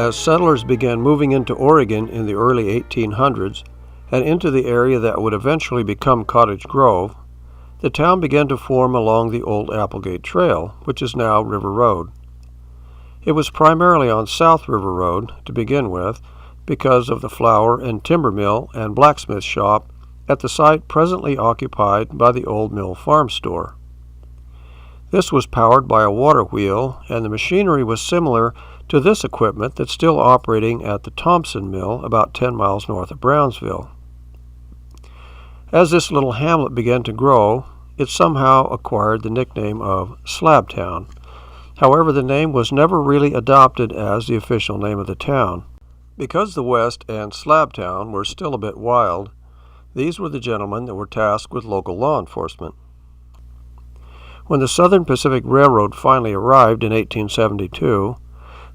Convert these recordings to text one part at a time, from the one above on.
As settlers began moving into Oregon in the early 1800s and into the area that would eventually become Cottage Grove, the town began to form along the old Applegate Trail, which is now River Road. It was primarily on South River Road to begin with because of the flour and timber mill and blacksmith shop at the site presently occupied by the old mill farm store. This was powered by a water wheel, and the machinery was similar to this equipment that's still operating at the Thompson Mill about 10 miles north of Brownsville. As this little hamlet began to grow, it somehow acquired the nickname of Slabtown. However, the name was never really adopted as the official name of the town. Because the West and Slabtown were still a bit wild, these were the gentlemen that were tasked with local law enforcement. When the Southern Pacific Railroad finally arrived in 1872,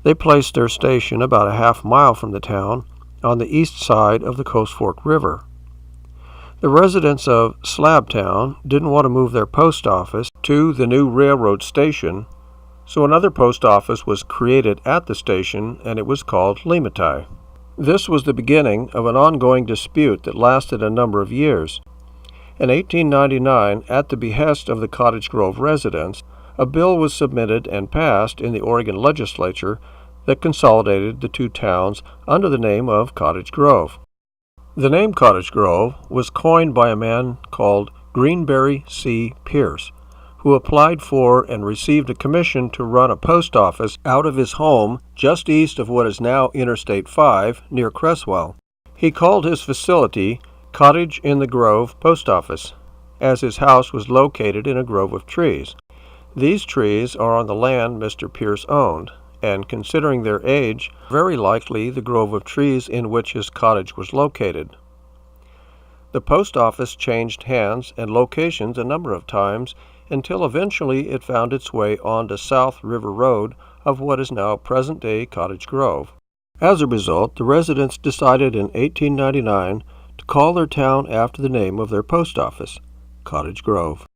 they placed their station about a half-mile from the town on the east side of the Coast Fork River. The residents of Slabtown didn't want to move their post office to the new railroad station, so another post office was created at the station, and it was called Lematai. This was the beginning of an ongoing dispute that lasted a number of years. In 1899, at the behest of the Cottage Grove residents, a bill was submitted and passed in the Oregon legislature that consolidated the two towns under the name of Cottage Grove. The name Cottage Grove was coined by a man called Greenberry C. Pierce, who applied for and received a commission to run a post office out of his home just east of what is now Interstate 5 near Creswell. He called his facility Cottage in the Grove Post Office, as his house was located in a grove of trees. These trees are on the land Mr. Pierce owned, and considering their age, very likely the grove of trees in which his cottage was located. The post office changed hands and locations a number of times until eventually it found its way onto South River Road of what is now present-day Cottage Grove. As a result, the residents decided in 1899 to call their town after the name of their post office, Cottage Grove.